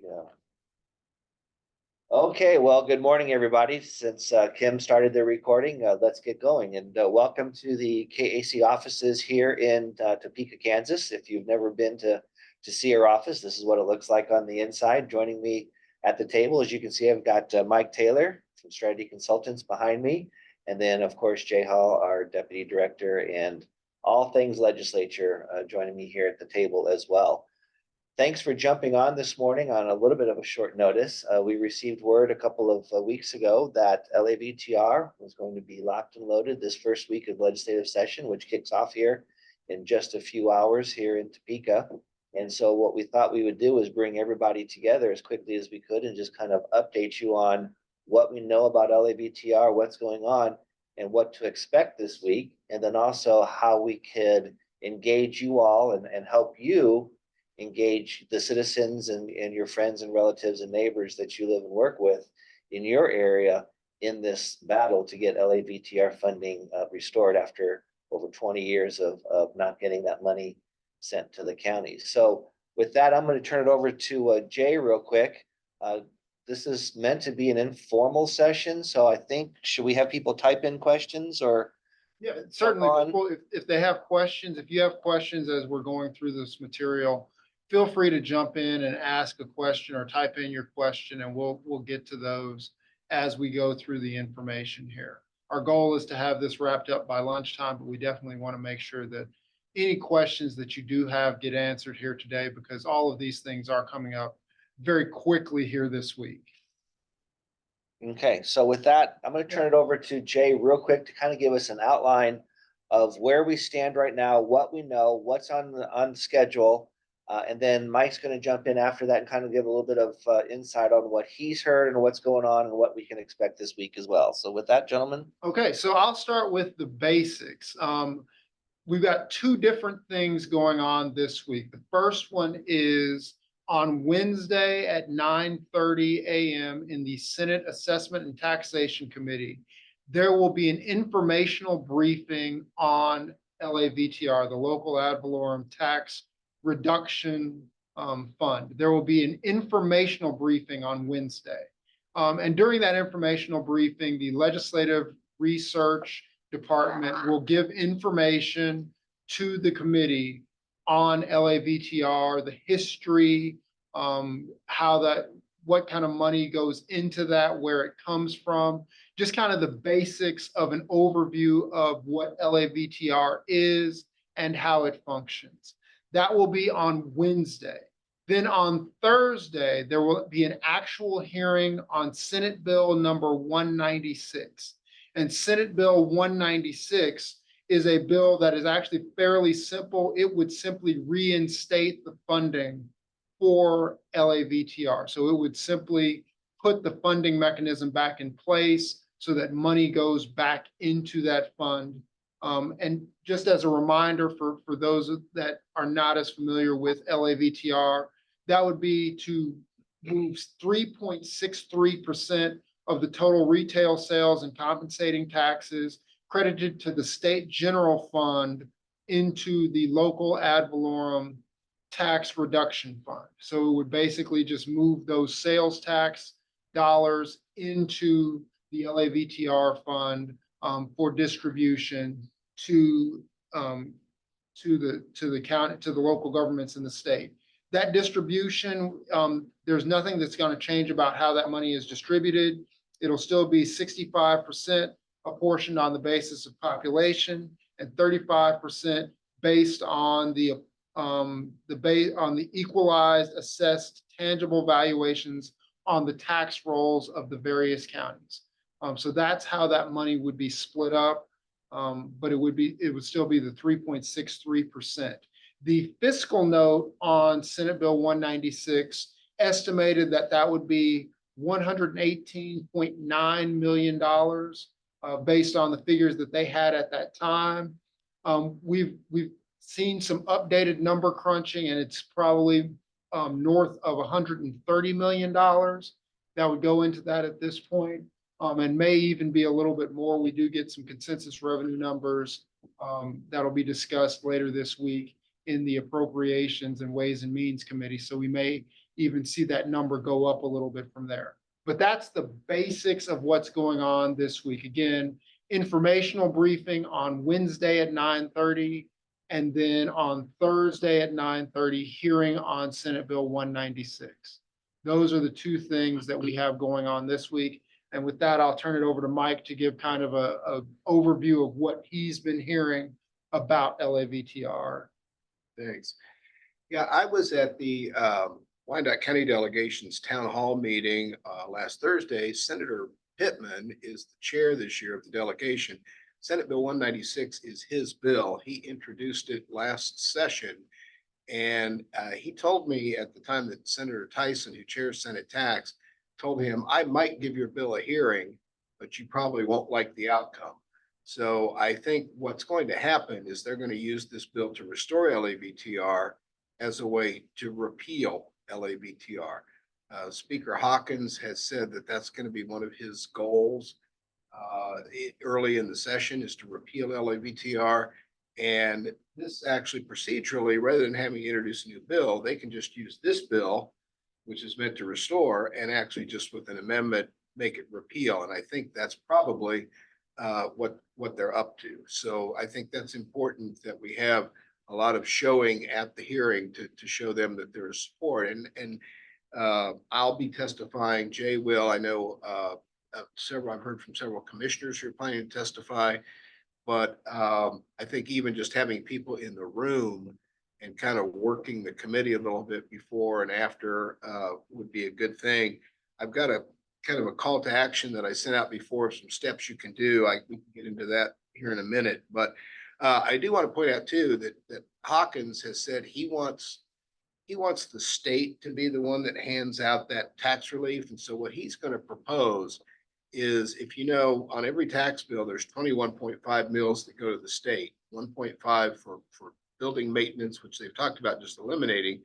Yeah. Okay, well, good morning, everybody. Since Kim started the recording, let's get going. And welcome to the KAC offices here in Topeka, Kansas. If you've never been to see our office, this is what it looks like on the inside. Joining me at the table, as you can see, I've got Mike Taylor from Strategy Consultants behind me. And then, of course, Jay Hall, our Deputy Director, and all things legislature joining me here at the table as well. Thanks for jumping on this morning on a little bit of a short notice. We received word a couple of weeks ago that LAVTR was going to be locked and loaded this first week of legislative session, which kicks off here in just a few hours here in Topeka. And so what we thought we would do is bring everybody together as quickly as we could and just kind of update you on what we know about LAVTR, what's going on, and what to expect this week. And then also how we could engage you all and help you engage the citizens and your friends and relatives and neighbors that you live and work with in your area in this battle to get LAVTR funding restored after over 20 years of not getting that money sent to the counties. So with that, I'm going to turn it over to Jay real quick. This is meant to be an informal session, so I think, should we have people type in questions or? Yeah, certainly. People, if they have questions, if you have questions as we're going through this material, feel free to jump in and ask a question or type in your question, and we'll get to those as we go through the information here. Our goal is to have this wrapped up by lunchtime, but we definitely want to make sure that any questions that you do have get answered here today, because all of these things are coming up very quickly here this week. Okay, so with that, I'm going to turn it over to Jay real quick to kind of give us an outline of where we stand right now, what we know, what's on schedule. And then Mike's going to jump in after that and kind of give a little bit of insight on what he's heard and what's going on and what we can expect this week as well. So with that, gentlemen. Okay, so I'll start with the basics. We've got two different things going on this week. The first one is on Wednesday at 9:30 a.m. in the Senate Assessment and Taxation Committee. There will be an informational briefing on LAVTR, the Local Ad Valorem Tax Reduction Fund. There will be an informational briefing on Wednesday. And during that informational briefing, the Legislative Research Department will give information to the committee on LAVTR, the history, what kind of money goes into that, where it comes from, just kind of the basics of an overview of what LAVTR is and how it functions. That will be on Wednesday. Then on Thursday, there will be an actual hearing on Senate Bill number 196. And Senate Bill 196 is a bill that is actually fairly simple. It would simply reinstate the funding for LAVTR. So it would simply put the funding mechanism back in place so that money goes back into that fund. And just as a reminder for those that are not as familiar with LAVTR, that would be to move 3.63% of the total retail sales and compensating taxes credited to the state general fund into the local ad valorem tax reduction fund. So it would basically just move those sales tax dollars into the LAVTR fund for distribution to the county, to the local governments in the state. That distribution, there's nothing that's going to change about how that money is distributed. It'll still be 65% apportioned on the basis of population and 35% based on the equalized assessed tangible valuations on the tax rolls of the various counties. So that's how that money would be split up. But it would still be the 3.63%. The fiscal note on Senate Bill 196 estimated that would be $118.9 million based on the figures that they had at that time. We've seen some updated number crunching, and it's probably north of $130 million that would go into that at this point, and may even be a little bit more. We do get some consensus revenue numbers that'll be discussed later this week in the Appropriations and Ways and Means Committee. So we may even see that number go up a little bit from there. But that's the basics of what's going on this week. Again, informational briefing on Wednesday at 9:30, and then on Thursday at 9:30, hearing on Senate Bill 196. Those are the two things that we have going on this week. And with that, I'll turn it over to Mike to give kind of a overview of what he's been hearing about LAVTR. Thanks. Yeah, I was at the Wyandotte County Delegation's Town Hall meeting last Thursday. Senator Pittman is the chair this year of the delegation. Senate Bill 196 is his bill. He introduced it last session. And he told me at the time that Senator Tyson, who chairs Senate Tax, told him, I might give your bill a hearing, but you probably won't like the outcome. So I think what's going to happen is they're going to use this bill to restore LAVTR as a way to repeal LAVTR. Speaker Hawkins has said that that's going to be one of his goals early in the session, is to repeal LAVTR. And this actually procedurally, rather than having to introduce a new bill, they can just use this bill, which is meant to restore, and actually just with an amendment, make it repeal. And I think that's probably what they're up to. So I think that's important that we have a lot of showing at the hearing to show them that there's support. And I'll be testifying. Jay will. I know I've heard from several commissioners who are planning to testify. But I think even just having people in the room and kind of working the committee a little bit before and after would be a good thing. I've got a kind of a call to action that I sent out before, some steps you can do. We can get into that here in a minute. But I do want to point out too that Hawkins has said he wants the state to be the one that hands out that tax relief. And so what he's going to propose is, if you know, on every tax bill, there's 21.5 mills that go to the state, 1.5 for building maintenance, which they've talked about just eliminating,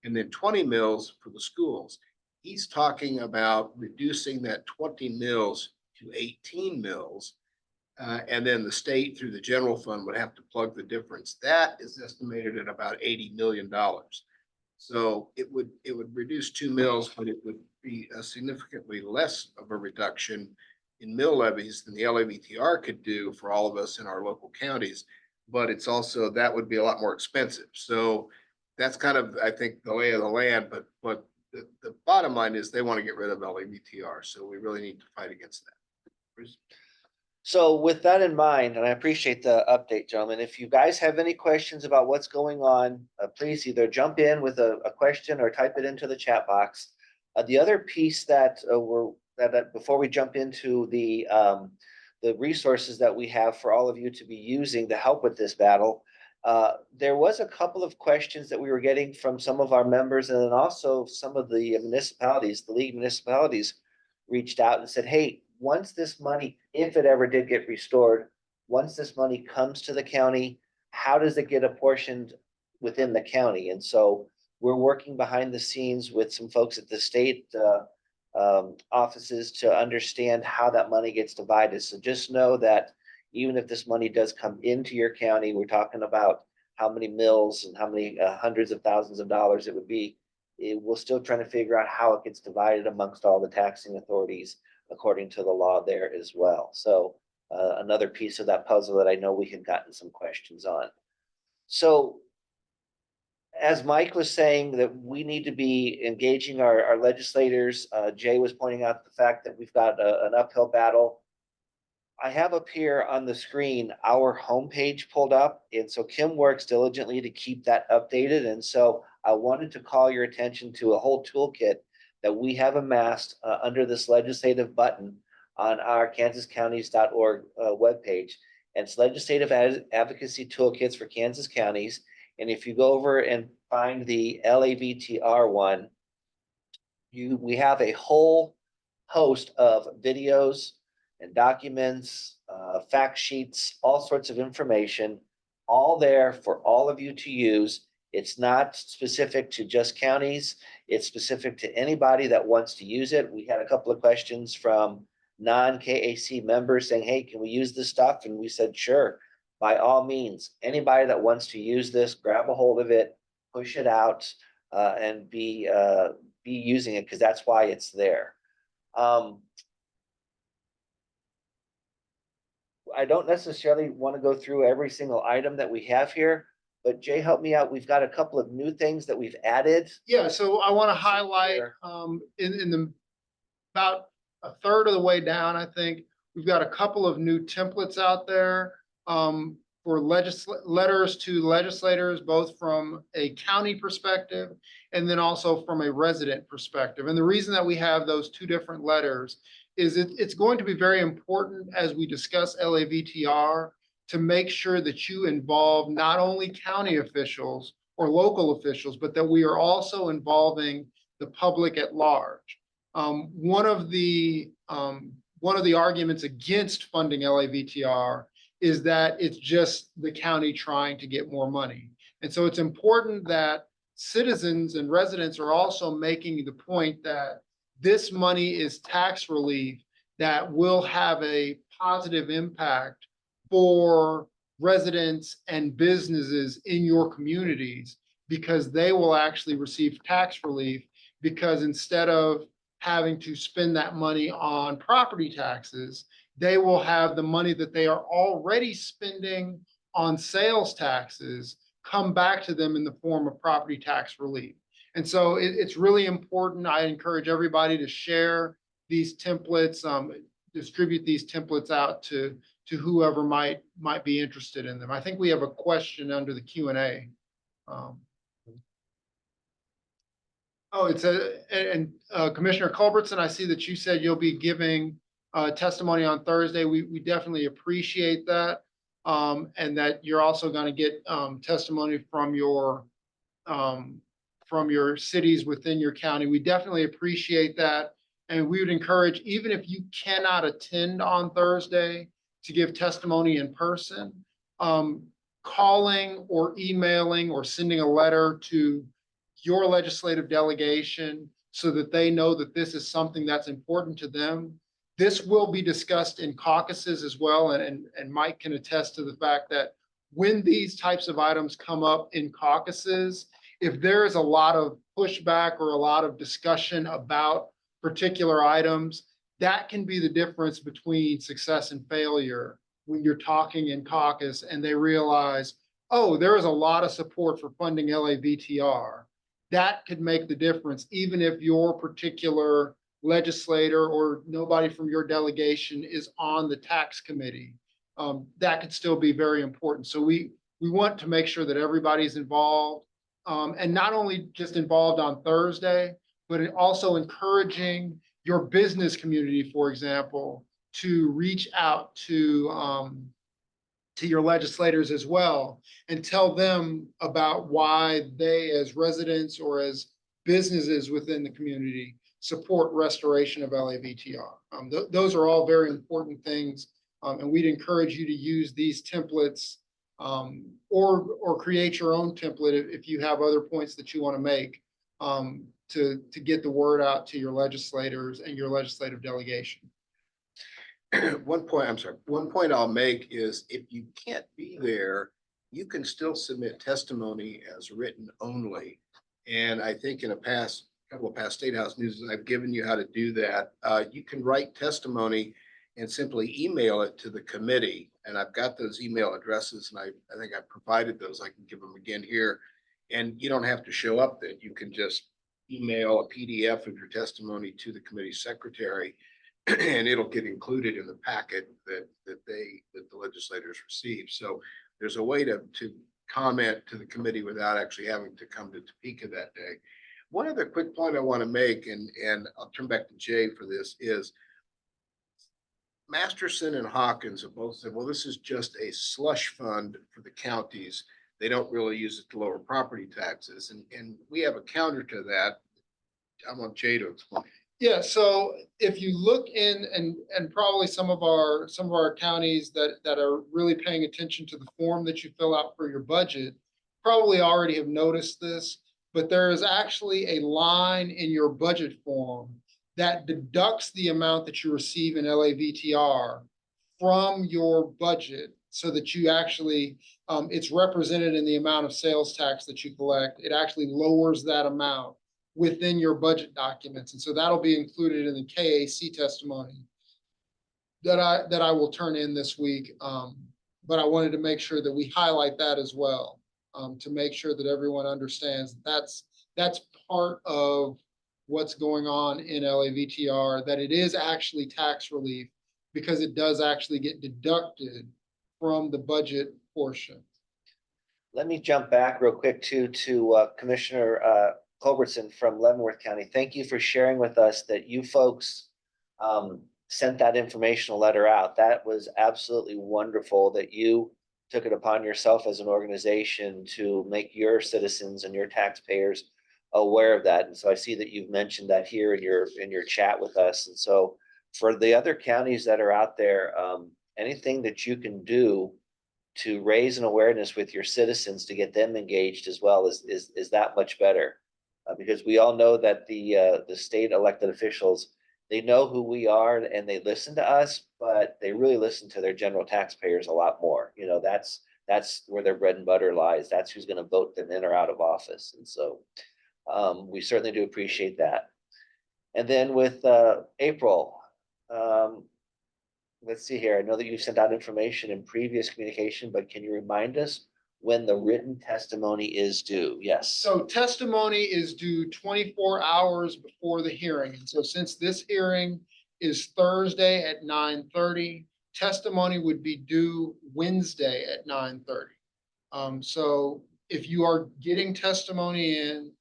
and then 20 mills for the schools. He's talking about reducing that 20 mills to 18 mills. And then the state through the general fund would have to plug the difference. That is estimated at about $80 million. So it would reduce 2 mills, but it would be a significantly less of a reduction in mill levies than the LAVTR could do for all of us in our local counties. But it's also, that would be a lot more expensive. So that's kind of, I think, the lay of the land. But the bottom line is they want to get rid of LAVTR. So we really need to fight against that. Bruce? So with that in mind, and I appreciate the update, gentlemen, if you guys have any questions about what's going on, please either jump in with a question or type it into the chat box. The other piece that before we jump into the resources that we have for all of you to be using to help with this battle, there was a couple of questions that we were getting from some of our members, and then also some of the municipalities, the league municipalities reached out and said, hey, once this money, if it ever did get restored, once this money comes to the county, how does it get apportioned within the county? And so we're working behind the scenes with some folks at the state offices to understand how that money gets divided. So just know that even if this money does come into your county, we're talking about how many mills and how many hundreds of thousands of dollars it would be. We're still trying to figure out how it gets divided amongst all the taxing authorities according to the law there as well. So another piece of that puzzle that I know we had gotten some questions on. So as Mike was saying, that we need to be engaging our legislators. Jay was pointing out the fact that we've got an uphill battle. I have up here on the screen our homepage pulled up, and so Kim works diligently to keep that updated. And so I wanted to call your attention to a whole toolkit that we have amassed under this legislative button on our kansascounties.org webpage. And it's legislative advocacy toolkits for Kansas counties. And if you go over and find the LAVTR one, we have a whole host of videos and documents, fact sheets, all sorts of information, all there for all of you to use. It's not specific to just counties. It's specific to anybody that wants to use it. We had a couple of questions from non-KAC members saying, hey, can we use this stuff? And we said, sure, by all means. Anybody that wants to use this, grab a hold of it, push it out, and be be using it because that's why it's there. I don't necessarily want to go through every single item that we have here, but Jay, help me out. We've got a couple of new things that we've added. Yeah, so I want to highlight, Here. in the, about a third of the way down, I think, we've got a couple of new templates out there, for letters to legislators, both from a county perspective and then also from a resident perspective. And the reason that we have those two different letters is it's going to be very important as we discuss LAVTR to make sure that you involve not only county officials or local officials, but that we are also involving the public at large. One of the arguments against funding LAVTR is that it's just the county trying to get more money. And so it's important that citizens and residents are also making the point that this money is tax relief that will have a positive impact for residents and businesses in your communities, because they will actually receive tax relief, because instead of having to spend that money on property taxes, they will have the money that they are already spending on sales taxes come back to them in the form of property tax relief. And so it's really important. I encourage everybody to share these templates, distribute these templates out to whoever might be interested in them. I think we have a question under the Q&A. Commissioner Culbertson, I see that you said you'll be giving testimony on Thursday. We definitely appreciate that. And that you're also going to get testimony from your cities within your county. We definitely appreciate that. And we would encourage, even if you cannot attend on Thursday, to give testimony in person, calling or emailing or sending a letter to your legislative delegation so that they know that this is something that's important to them. This will be discussed in caucuses as well, and Mike can attest to the fact that when these types of items come up in caucuses, if there is a lot of pushback or a lot of discussion about particular items, that can be the difference between success and failure when you're talking in caucus and they realize, oh, there is a lot of support for funding LAVTR. That could make the difference, even if your particular legislator or nobody from your delegation is on the tax committee. That could still be very important. So we want to make sure that everybody's involved, and not only just involved on Thursday, but also encouraging your business community, for example, to reach out to your legislators as well and tell them about why they, as residents or as businesses within the community, support restoration of LAVTR. Those are all very important things, and we'd encourage you to use these templates, or create your own template if you have other points that you want to make, to get the word out to your legislators and your legislative delegation. One point I'll make is if you can't be there, you can still submit testimony as written only. And I think in a couple of past State House News, I've given you how to do that. You can write testimony and simply email it to the committee. And I've got those email addresses, and I think I provided those. I can give them again here. And you don't have to show up then. You can just email a PDF of your testimony to the committee secretary, and it'll get included in the packet that the legislators receive. So there's a way to comment to the committee without actually having to come to Topeka that day. One other quick point I want to make, and I'll turn back to Jay for this, is Masterson and Hawkins have both said, well, this is just a slush fund for the counties. They don't really use it to lower property taxes. And we have a counter to that. I want Jay to explain. Yeah, so if you look in, and probably some of our counties that are really paying attention to the form that you fill out for your budget probably already have noticed this, but there is actually a line in your budget form that deducts the amount that you receive in LAVTR from your budget, so that you actually, it's represented in the amount of sales tax that you collect. It actually lowers that amount within your budget documents. And so that'll be included in the KAC testimony that I will turn in this week. But I wanted to make sure that we highlight that as well, to make sure that everyone understands that's part of what's going on in LAVTR, that it is actually tax relief because it does actually get deducted from the budget portion. Let me jump back real quick to Commissioner Culbertson from Leavenworth County. Thank you for sharing with us that you folks sent that informational letter out. That was absolutely wonderful that you took it upon yourself as an organization to make your citizens and your taxpayers aware of that. And so I see that you've mentioned that here in your chat with us. And so for the other counties that are out there, anything that you can do to raise an awareness with your citizens to get them engaged as well is that much better. Because we all know that the state elected officials, they know who we are and they listen to us, but they really listen to their general taxpayers a lot more. You know, that's where their bread and butter lies. That's who's going to vote them in or out of office. And so we certainly do appreciate that. And then with April, let's see here. I know that you sent out information in previous communication, but can you remind us when the written testimony is due? Yes. So testimony is due 24 hours before the hearing. And so since this hearing is Thursday at 9:30, testimony would be due Wednesday at 9:30. So if you are getting testimony in,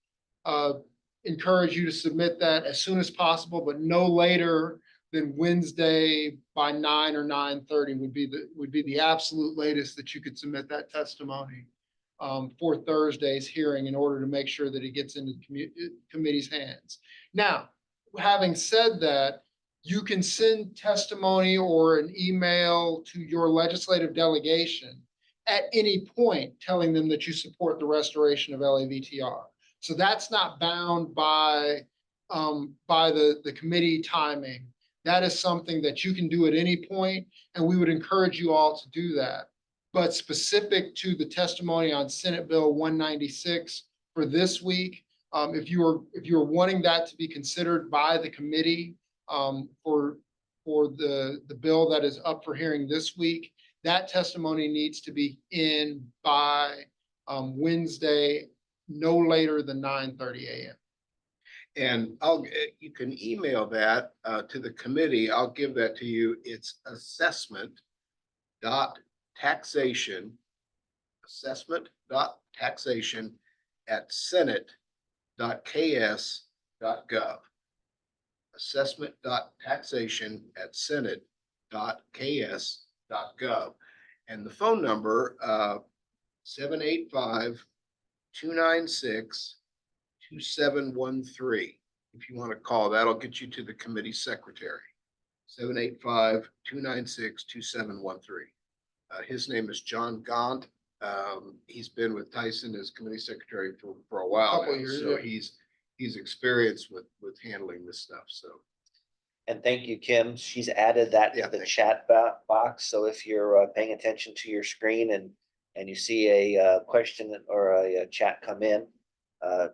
encourage you to submit that as soon as possible, but no later than Wednesday by 9 or 9:30 would be the absolute latest that you could submit that testimony for Thursday's hearing in order to make sure that it gets into the committee's hands. Now, having said that, you can send testimony or an email to your legislative delegation at any point telling them that you support the restoration of LAVTR. So that's not bound by the committee timing. That is something that you can do at any point, and we would encourage you all to do that. But specific to the testimony on Senate Bill 196 for this week, if you are wanting that to be considered by the committee for the bill that is up for hearing this week, that testimony needs to be in by Wednesday, no later than 9:30 a.m. And you can email that to the committee. I'll give that to you. It's assessment.taxation at senate.ks.gov. assessment.taxation@senate.ks.gov. And the phone number 785-296-2713. If you want to call, that'll get you to the committee secretary. 785-296-2713. His name is John Gaunt. He's been with Tyson as committee secretary for a while Couple now, years, so yeah. he's experienced with handling this stuff. So And thank you, Kim. She's added that Yeah, to the thank chat box. So if you're paying attention to your screen and you see a question or a chat come in,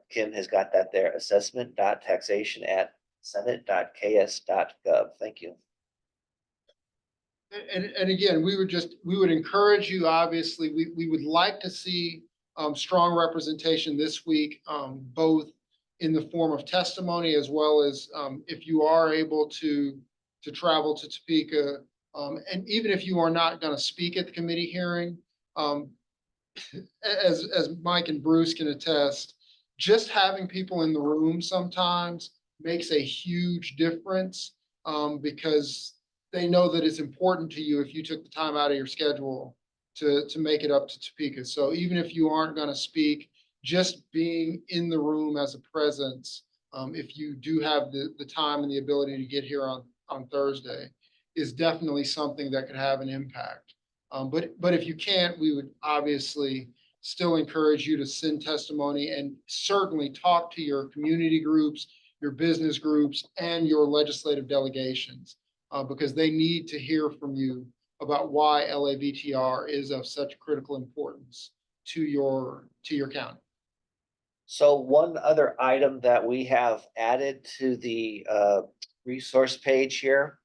Kim has got that there. Assessment.taxation@senate.ks.gov. Thank you. And again, we would encourage you, obviously, we would like to see strong representation this week, both in the form of testimony as well as if you are able to travel to Topeka. And even if you are not going to speak at the committee hearing, as Mike and Bruce can attest, just having people in the room sometimes makes a huge difference because they know that it's important to you if you took the time out of your schedule to make it up to Topeka. So even if you aren't going to speak, just being in the room as a presence, if you do have the time and the ability to get here on Thursday, is definitely something that could have an impact. But if you can't, we would obviously still encourage you to send testimony and certainly talk to your community groups, your business groups, and your legislative delegations, because they need to hear from you about why LAVTR is of such critical importance to your county. So one other item that we have added to the resource page here,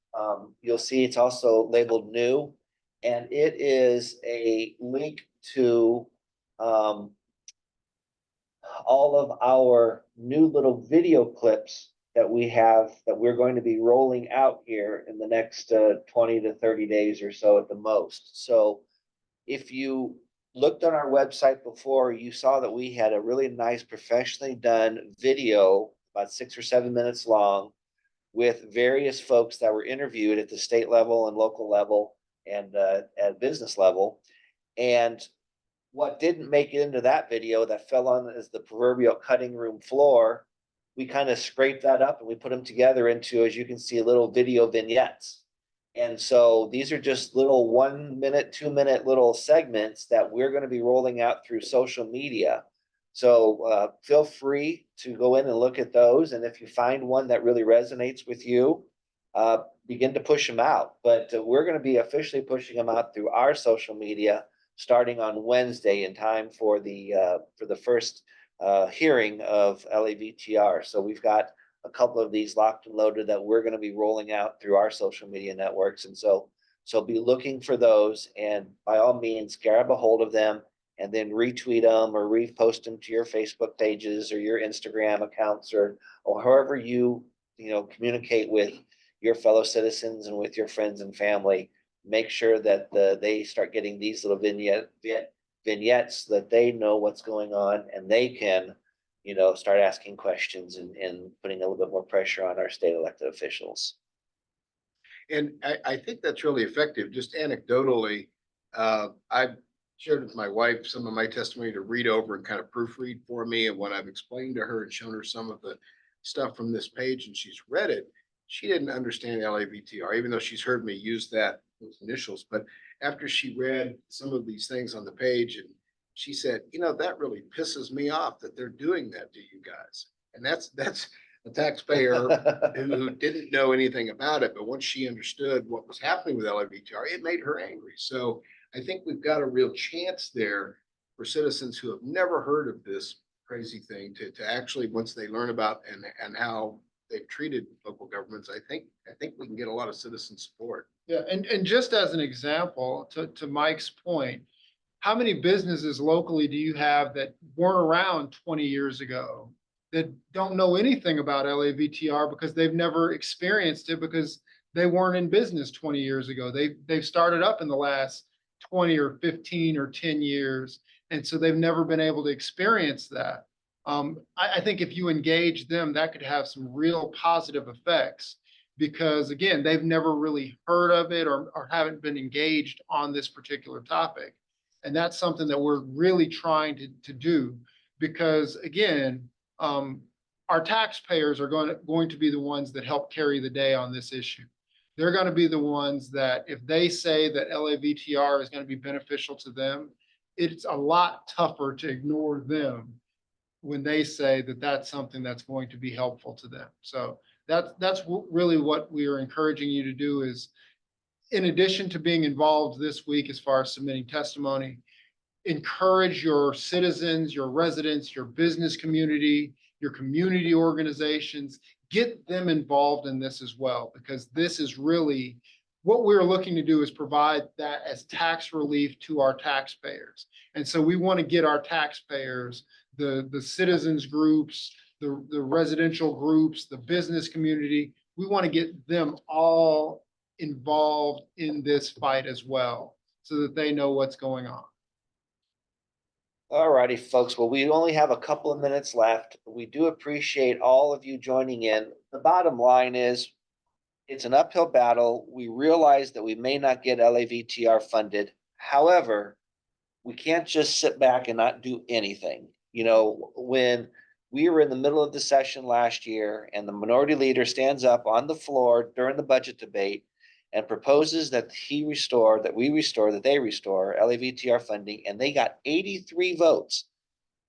you'll see it's also labeled new. And it is a link to all of our new little video clips that we have that we're going to be rolling out here in the next 20 to 30 days or so at the most. So if you looked on our website before, you saw that we had a really nice professionally done video, about 6 or 7 minutes long, with various folks that were interviewed at the state level and local level and at business level. And what didn't make it into that video that fell on as the proverbial cutting room floor, we kind of scraped that up and we put them together into, as you can see, little video vignettes. And so these are just little 1 minute, 2 minute little segments that we're going to be rolling out through social media. So feel free to go in and look at those. And if you find one that really resonates with you, begin to push them out. But we're going to be officially pushing them out through our social media starting on Wednesday in time for the first hearing of LAVTR. So we've got a couple of these locked and loaded that we're going to be rolling out through our social media networks. And so be looking for those, and by all means, grab a hold of them and then retweet them or repost them to your Facebook pages or your Instagram accounts or however you communicate with your fellow citizens and with your friends and family. Make sure that they start getting these little vignettes so that they know what's going on and they can start asking questions and putting a little bit more pressure on our state elected officials. And I think that's really effective. Just anecdotally, I've shared with my wife some of my testimony to read over and kind of proofread for me. And when I've explained to her and shown her some of the stuff from this page and she's read it, she didn't understand LAVTR, even though she's heard me use those initials. But after she read some of these things on the page, and she said, that really pisses me off that they're doing that to you guys. And that's a taxpayer who didn't know anything about it. But once she understood what was happening with LAVTR, it made her angry. So I think we've got a real chance there for citizens who have never heard of this crazy thing to actually, once they learn about and how they've treated local governments, I think we can get a lot of citizen support. Yeah, and just as an example, to Mike's point, how many businesses locally do you have that weren't around 20 years ago that don't know anything about LAVTR because they've never experienced it because they weren't in business 20 years ago? They've started up in the last 20 or 15 or 10 years. And so they've never been able to experience that. I think if you engage them, that could have some real positive effects because, again, they've never really heard of it or haven't been engaged on this particular topic. And that's something that we're really trying to do because, again, our taxpayers are going to be the ones that help carry the day on this issue. They're going to be the ones that if they say that LAVTR is going to be beneficial to them, it's a lot tougher to ignore them when they say that that's something that's going to be helpful to them. So that's really what we are encouraging you to do is, in addition to being involved this week as far as submitting testimony, encourage your citizens, your residents, your business community, your community organizations, get them involved in this as well, because this is really what we're looking to do is provide that as tax relief to our taxpayers. And so we want to get our taxpayers, the citizens groups, the residential groups, the business community, we want to get them all involved in this fight as well, so that they know what's going on. All righty, folks. Well, we only have a couple of minutes left. We do appreciate all of you joining in. The bottom line is it's an uphill battle. We realize that we may not get LAVTR funded. However, we can't just sit back and not do anything. When we were in the middle of the session last year and the minority leader stands up on the floor during the budget debate and proposes that they restore LAVTR funding, and they got 83 votes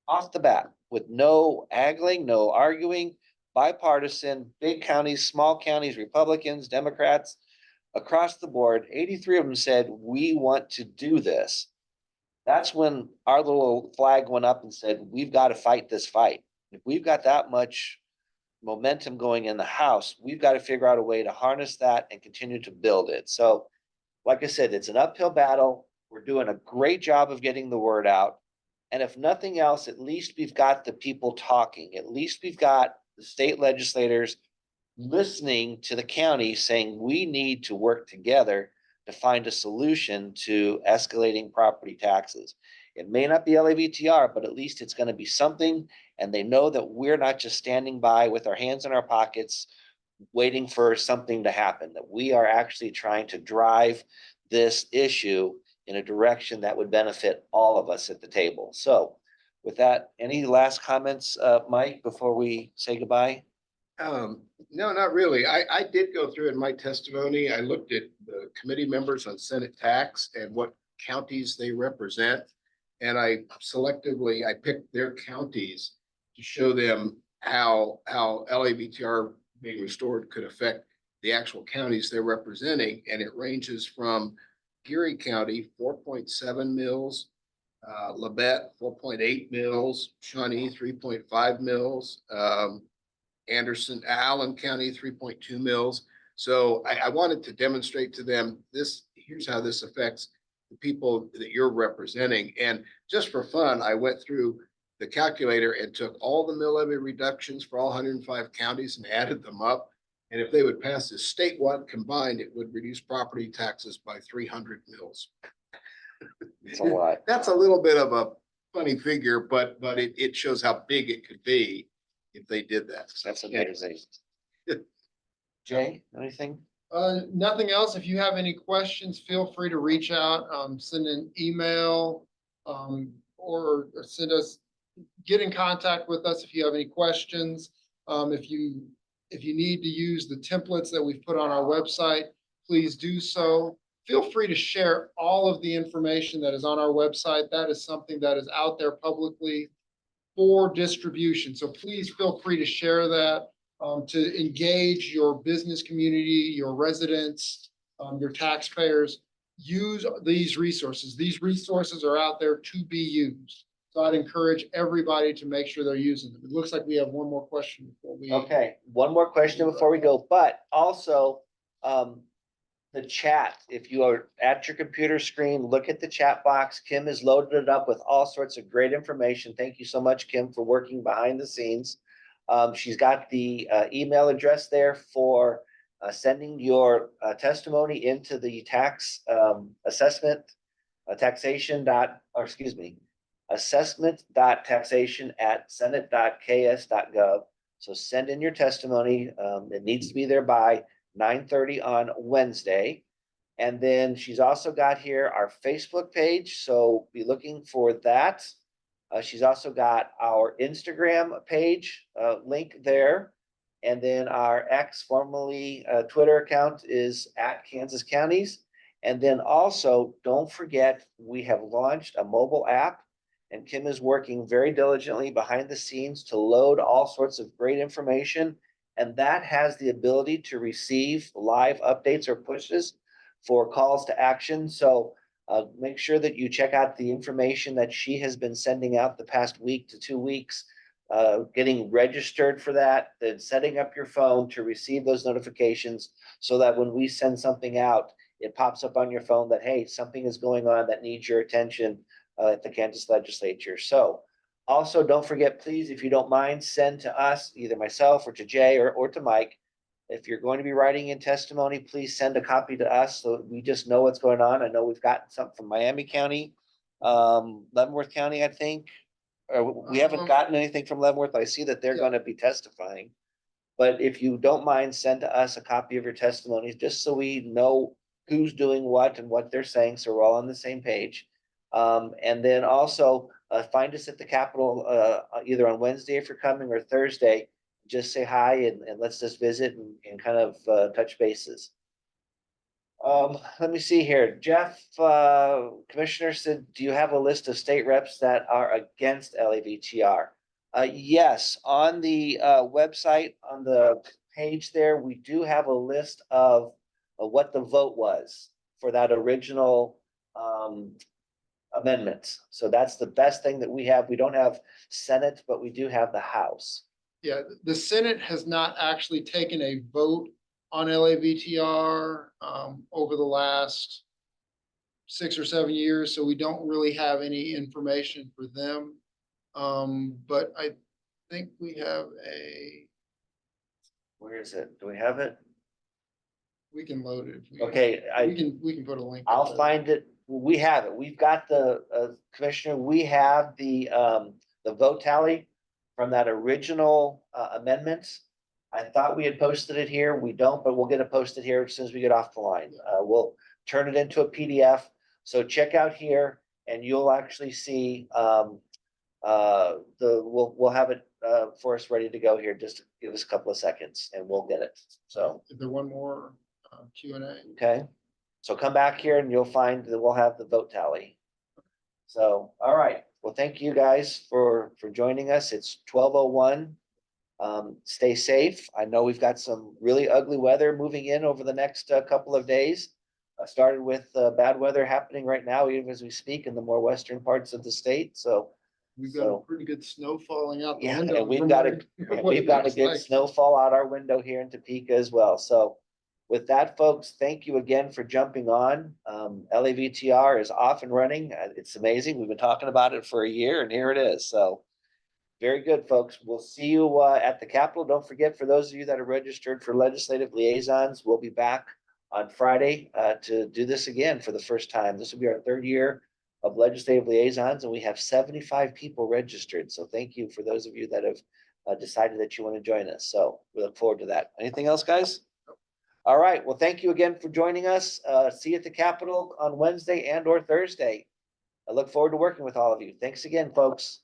off the bat with no haggling, no arguing, bipartisan, big counties, small counties, Republicans, Democrats, across the board, 83 of them said, we want to do this. that's when our little flag went up and said, we've got to fight this fight. If we've got that much momentum going in the House, we've got to figure out a way to harness that and continue to build it. So, like I said, it's an uphill battle. We're doing a great job of getting the word out. And if nothing else, at least we've got the people talking. At least we've got the state legislators listening to the county saying we need to work together to find a solution to escalating property taxes. It may not be LAVTR, but at least it's going to be something. And they know that we're not just standing by with our hands in our pockets, waiting for something to happen, that we are actually trying to drive this issue in a direction that would benefit all of us at the table. So with that, any last comments, Mike, before we say goodbye? No, not really. I did go through in my testimony. I looked at the committee members on Senate tax and what counties they represent. And I picked their counties to show them how LAVTR being restored could affect the actual counties they're representing. And it ranges from Geary County, 4.7 mils, Labette, 4.8 mils, Shawnee, 3.5 mils, Allen County, 3.2 mils. So I wanted to demonstrate to them here's how this affects the people that you're representing. And just for fun, I went through the calculator and took all the mill levy reductions for all 105 counties and added them up. And if they would pass this statewide combined, it would reduce property taxes by 300 mils. It's a lot. That's a little bit of a funny figure, but it shows how big it could be if they did that. That's amazing. Jay, anything? Nothing else. If you have any questions, feel free to reach out, send an email, or get in contact with us if you have any questions. If you need to use the templates that we've put on our website, please do so. Feel free to share all of the information that is on our website. That is something that is out there publicly for distribution. So please feel free to share that, to engage your business community, your residents, your taxpayers. Use these resources. These resources are out there to be used. So I'd encourage everybody to make sure they're using them. It looks like we have one more question before we. Okay, one more question before we go, but also, the chat, if you are at your computer screen, look at the chat box. Kim has loaded it up with all sorts of great information. Thank you so much, Kim, for working behind the scenes. She's got the email address there for sending your testimony into the tax assessment assessment.taxation@senate.ks.gov. So send in your testimony. It needs to be there by 9:30 on Wednesday. And then she's also got here our Facebook page, so be looking for that. She's also got our Instagram page link there. And then our X, formerly Twitter account, is @Kansas Counties. And then also, don't forget, we have launched a mobile app, and Kim is working very diligently behind the scenes to load all sorts of great information. And that has the ability to receive live updates or pushes for calls to action. So make sure that you check out the information that she has been sending out the past week to 2 weeks, getting registered for that, then setting up your phone to receive those notifications so that when we send something out, it pops up on your phone that, hey, something is going on that needs your attention at the Kansas legislature. So also, don't forget, please, if you don't mind, send to us, either myself or to Jay or to Mike. If you're going to be writing in testimony, please send a copy to us so we just know what's going on. I know we've gotten something from Miami County, Leavenworth County, I think. We haven't gotten anything from Leavenworth. I see that they're going to be testifying. But if you don't mind, send to us a copy of your testimonies, just so we know who's doing what and what they're saying, so we're all on the same page. And then also, find us at the Capitol either on Wednesday if you're coming, or Thursday. Just say hi and let's just visit and kind of touch bases. Let me see here. Jeff, Commissioner said, do you have a list of state reps that are against LAVTR? Yes, on the website, on the page there, we do have a list of what the vote was for that original amendments. So that's the best thing that we have. We don't have Senate, but we do have the House. Yeah, the Senate has not actually taken a vote on LAVTR over the last 6 or 7 years, so we don't really have any information for them. But I think we have Where is it? Do we have it? we can load it. Okay, We can put a link. I'll find it. We have it. We've got the Commissioner, we have the vote tally from that original amendments. I thought we had posted it here. We don't, but we'll get it posted here as soon as we get off the line. We'll turn it into a PDF. So check out here and you'll actually see we'll have it for us ready to go here. Just give us a couple of seconds and we'll get it. So, Is there one more Q&A? okay. So come back here and you'll find that we'll have the vote tally. So, all right. Well, thank you guys for joining us. It's 12:01. Stay safe. I know we've got some really ugly weather moving in over the next couple of days. Started with bad weather happening right now, even as we speak in the more western parts of the state. So We've got a pretty good snow falling out the yeah, window. and we've from got what it looks good like. snowfall out our window here in Topeka as well. So with that, folks, thank you again for jumping on. LAVTR is off and running. It's amazing. We've been talking about it for a year and here it is. So very good, folks. We'll see you at the Capitol. Don't forget, for those of you that are registered for legislative liaisons, we'll be back on Friday to do this again for the first time. This will be our third year of legislative liaisons, and we have 75 people registered. So thank you for those of you that have decided that you want to join us. So we look forward to that. Anything else, guys? All right. Well, thank you again for joining us. See you at the Capitol on Wednesday and or Thursday. I look forward to working with all of you. Thanks again, folks.